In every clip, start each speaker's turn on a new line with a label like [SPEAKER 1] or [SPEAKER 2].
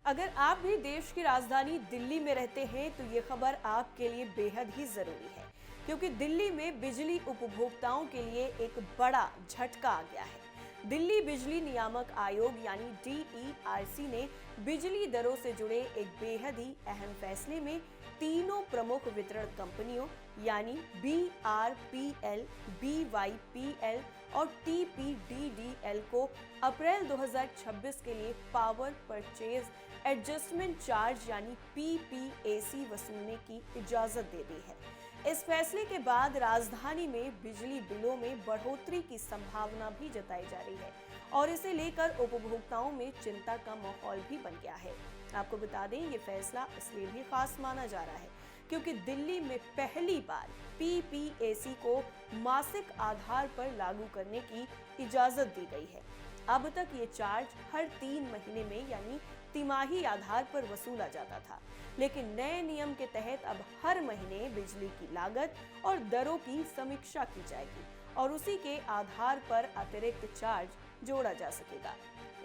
[SPEAKER 1] अगर आप भी देश की राजधानी दिल्ली में रहते हैं तो ये खबर आपके लिए बेहद ही जरूरी है, क्योंकि दिल्ली में बिजली उपभोक्ताओं के लिए एक बड़ा झटका आ गया है। दिल्ली बिजली नियामक आयोग यानी DERC ने बिजली दरों से जुड़े एक बेहद ही अहम फैसले में तीनों प्रमुख वितरण कंपनियों यानी BRPL, BYPL और TPDDL को अप्रैल 2026 के लिए पावर परचेज एडजस्टमेंट चार्ज यानी PPAC वसूलने की इजाजत दे दी है। इस फैसले के बाद राजधानी में बिजली बिलों में बढ़ोतरी की संभावना भी जताई जा रही है और इसे लेकर उपभोक्ताओं में चिंता का माहौल भी बन गया है। आपको बता दें, ये फैसला इसलिए भी खास माना जा रहा है क्योंकि दिल्ली में पहली बार PPAC को मासिक आधार पर लागू करने की इजाजत दी गई है। अब तक ये चार्ज हर 3 महीने में यानी तिमाही आधार पर वसूला जाता था, लेकिन नए नियम के तहत अब हर महीने बिजली की लागत और दरों की समीक्षा की जाएगी और उसी के आधार पर अतिरिक्त चार्ज जोड़ा जा सकेगा।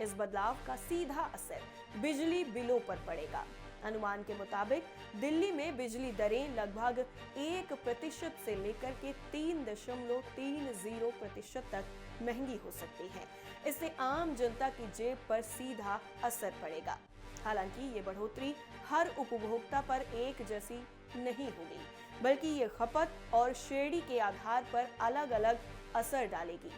[SPEAKER 1] इस बदलाव का सीधा असर बिजली बिलों पर पड़ेगा। अनुमान के मुताबिक दिल्ली में बिजली दरें लगभग 1% से लेकर के 3.30% तक महंगी हो सकती हैं। इससे आम जनता की जेब पर सीधा असर पड़ेगा। हालांकि ये बढ़ोतरी हर उपभोक्ता पर एक जैसी नहीं होगी, बल्कि ये खपत और श्रेणी के आधार पर अलग-अलग असर डालेगी।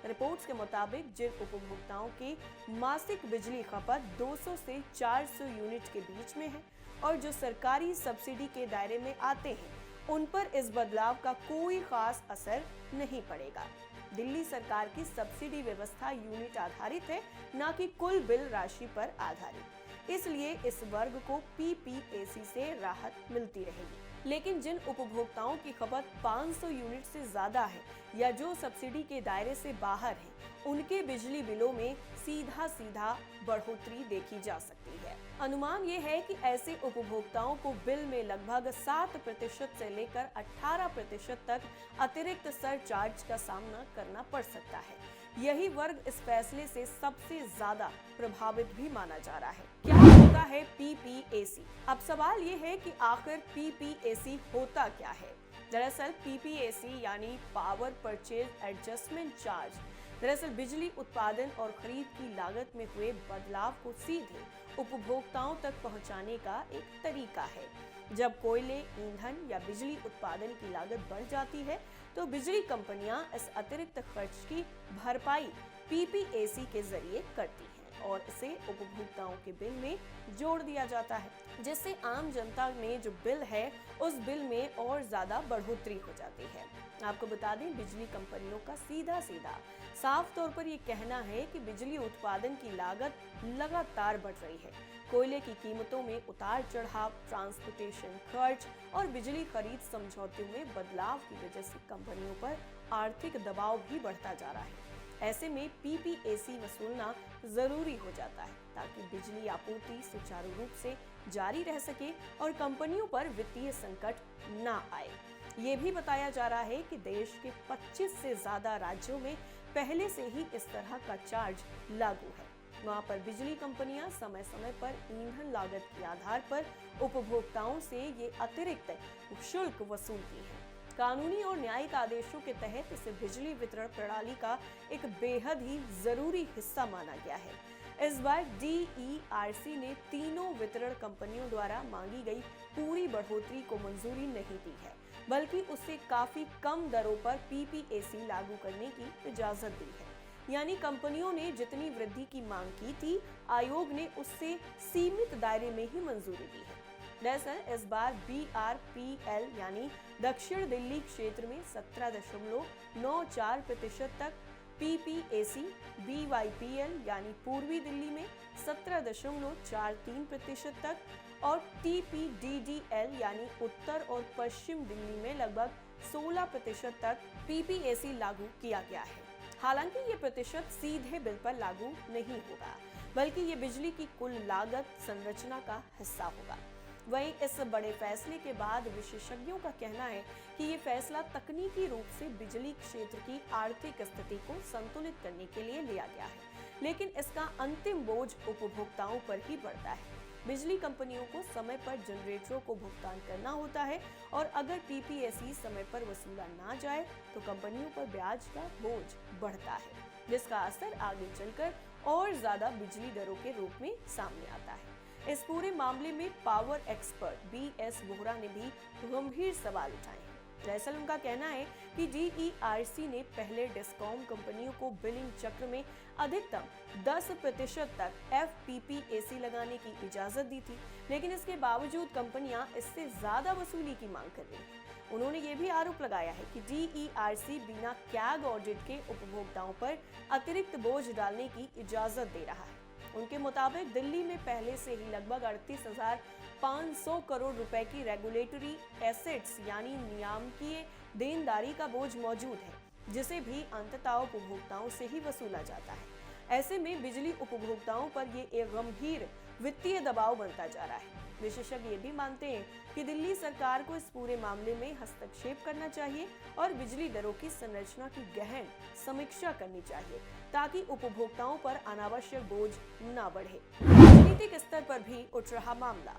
[SPEAKER 1] रिपोर्ट्स के मुताबिक जिन उपभोक्ताओं की मासिक बिजली खपत 200 से 400 यूनिट के बीच में है और जो सरकारी सब्सिडी के दायरे में आते हैं, उन पर इस बदलाव का कोई खास असर नहीं पड़ेगा। दिल्ली सरकार की सब्सिडी व्यवस्था यूनिट आधारित है, न कि कुल बिल राशि पर आधारित। इसलिए इस वर्ग को PPAC से राहत मिलती रहेगी। लेकिन जिन उपभोक्ताओं की खपत 500 यूनिट से ज्यादा है या जो सब्सिडी के दायरे से बाहर है, उनके बिजली बिलों में सीधा बढ़ोतरी देखी जा सकती है। अनुमान ये है कि ऐसे उपभोक्ताओं को बिल में लगभग 7% से लेकर 18% तक अतिरिक्त सरचार्ज का सामना करना पड़ सकता है। यही वर्ग इस फैसले से सबसे ज्यादा प्रभावित भी माना जा रहा है। क्या होता है PPAC? अब सवाल ये है कि आखिर PPAC होता क्या है? दरअसल PPAC यानी पावर परचेज एडजस्टमेंट चार्ज दरअसल बिजली उत्पादन और खरीद की लागत में हुए बदलाव को सीधे उपभोक्ताओं तक पहुंचाने का एक तरीका है। जब कोयले, ईंधन या बिजली उत्पादन की लागत बढ़ जाती है, तो बिजली कंपनियां इस अतिरिक्त खर्च की भरपाई PPAC के जरिए करती हैं और इसे उपभोक्ताओं के बिल में जोड़ दिया जाता है, जिससे आम जनता में जो बिल है उस बिल में और ज्यादा बढ़ोतरी हो जाती है। आपको बता दें, बिजली कंपनियों का सीधा साफ तौर पर ये कहना है कि बिजली उत्पादन की लागत लगातार बढ़ रही है। कोयले की कीमतों में उतार चढ़ाव, ट्रांसपोर्टेशन खर्च और बिजली खरीद समझौतों में बदलाव की वजह से कंपनियों पर आर्थिक दबाव भी बढ़ता जा रहा है। ऐसे में PPAC वसूलना जरूरी हो जाता है ताकि बिजली आपूर्ति सुचारू रूप से जारी रह सके और कंपनियों पर वित्तीय संकट ना आए। ये भी बताया जा रहा है कि देश के 25 से ज्यादा राज्यों में पहले से ही इस तरह का चार्ज लागू है। वहां पर बिजली कंपनियां समय पर ईंधन लागत के आधार पर उपभोक्ताओं से ये अतिरिक्त शुल्क वसूलती हैं। कानूनी और न्यायिक आदेशों के तहत इसे बिजली वितरण प्रणाली का एक बेहद ही जरूरी हिस्सा माना गया है। इस बार DERC ने तीनों वितरण कंपनियों द्वारा मांगी गई पूरी बढ़ोतरी को मंजूरी नहीं दी है, बल्कि उससे काफी कम दरों पर PPAC लागू करने की इजाजत दी है। यानी कंपनियों ने जितनी वृद्धि की मांग की थी, आयोग ने उससे सीमित दायरे में ही मंजूरी दी है। दरअसल इस बार BRPL यानी दक्षिण दिल्ली क्षेत्र में 17.94% तक, PPAC, BYPL यानी पूर्वी दिल्ली में 17.43% तक और TPDDL यानी उत्तर और पश्चिम दिल्ली में लगभग 16% तक PPAC लागू किया गया है। हालांकि ये प्रतिशत सीधे बिल पर लागू नहीं होगा, बल्कि ये बिजली की कुल लागत संरचना का हिस्सा होगा। वहीं इस बड़े फैसले के बाद विशेषज्ञों का कहना है कि ये फैसला तकनीकी रूप से बिजली क्षेत्र की आर्थिक स्थिति को संतुलित करने के लिए लिया गया है, लेकिन इसका अंतिम बोझ उपभोक्ताओं पर ही पड़ता है। बिजली कंपनियों को समय पर जनरेटरों को भुगतान करना होता है और अगर पीपीएसी समय पर वसूला ना जाए तो कंपनियों पर ब्याज का बोझ बढ़ता है, जिसका असर आगे चलकर और ज्यादा बिजली दरों के रूप में सामने आता है। इस पूरे मामले में पावर एक्सपर्ट BS वोहरा ने भी गंभीर सवाल उठाए हैं। दरअसल उनका कहना है कि DERC ने पहले डिस्कॉम कंपनियों को बिलिंग चक्र में अधिकतम 10% तक FPPAC लगाने की इजाजत दी थी, लेकिन इसके बावजूद कंपनियां इससे ज्यादा वसूली की मांग कर रही हैं। उन्होंने ये भी आरोप लगाया है कि DERC बिना कैग ऑडिट के उपभोक्ताओं पर अतिरिक्त बोझ डालने की इजाजत दे रहा है। उनके मुताबिक दिल्ली में पहले से ही लगभग 38,500 करोड़ रुपए की रेगुलेटरी एसेट्स यानी नियामकीय देनदारी का बोझ मौजूद है, जिसे भी अंततः उपभोक्ताओं से ही वसूला जाता है। ऐसे में बिजली उपभोक्ताओं पर ये एक गंभीर वित्तीय दबाव बनता जा रहा है। विशेषज्ञ ये भी मानते हैं कि दिल्ली सरकार को इस पूरे मामले में हस्तक्षेप करना चाहिए और बिजली दरों की संरचना की गहन समीक्षा करनी चाहिए ताकि उपभोक्ताओं पर अनावश्यक बोझ न बढ़े। राजनीतिक स्तर पर भी उठ रहा मामला।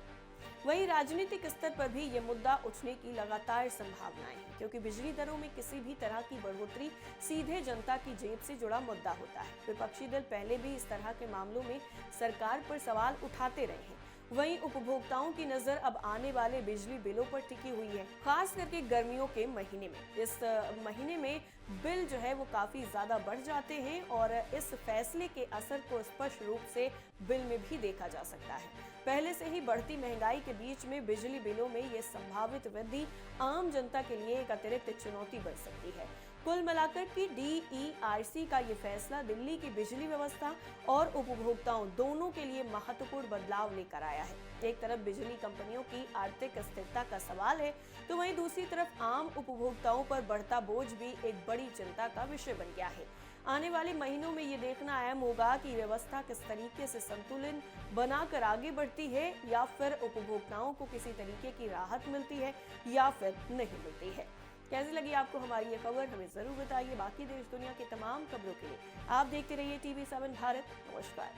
[SPEAKER 1] वहीं राजनीतिक स्तर पर भी ये मुद्दा उठने की लगातार संभावनाएं हैं, क्योंकि बिजली दरों में किसी भी तरह की बढ़ोतरी सीधे जनता की जेब से जुड़ा मुद्दा होता है। विपक्षी दल पहले भी इस तरह के मामलों में सरकार पर सवाल उठाते रहे हैं। वहीं उपभोक्ताओं की नजर अब आने वाले बिजली बिलों पर टिकी हुई है, खास करके गर्मियों के महीने में। इस महीने में बिल जो है वो काफी ज्यादा बढ़ जाते हैं और इस फैसले के असर को स्पष्ट रूप से बिल में भी देखा जा सकता है। पहले से ही बढ़ती महंगाई के बीच में बिजली बिलों में ये संभावित वृद्धि आम जनता के लिए एक अतिरिक्त चुनौती बन सकती है। कुल मिलाकर कि DERC का ये फैसला दिल्ली की बिजली व्यवस्था और उपभोक्ताओं दोनों के लिए महत्वपूर्ण बदलाव लेकर आया है। एक तरफ बिजली कंपनियों की आर्थिक स्थिरता का सवाल है, तो वहीं दूसरी तरफ आम उपभोक्ताओं पर बढ़ता बोझ भी एक बड़ी चिंता का विषय बन गया है। आने वाले महीनों में ये देखना अहम होगा कि व्यवस्था किस तरीके से संतुलन बनाकर आगे बढ़ती है, या फिर उपभोक्ताओं को किसी तरीके की राहत मिलती है या फिर नहीं मिलती है। कैसी लगी आपको हमारी ये खबर, हमें जरूर बताइए। बाकी देश दुनिया की तमाम खबरों के लिए आप देखते रहिए TV7 भारत। नमस्कार।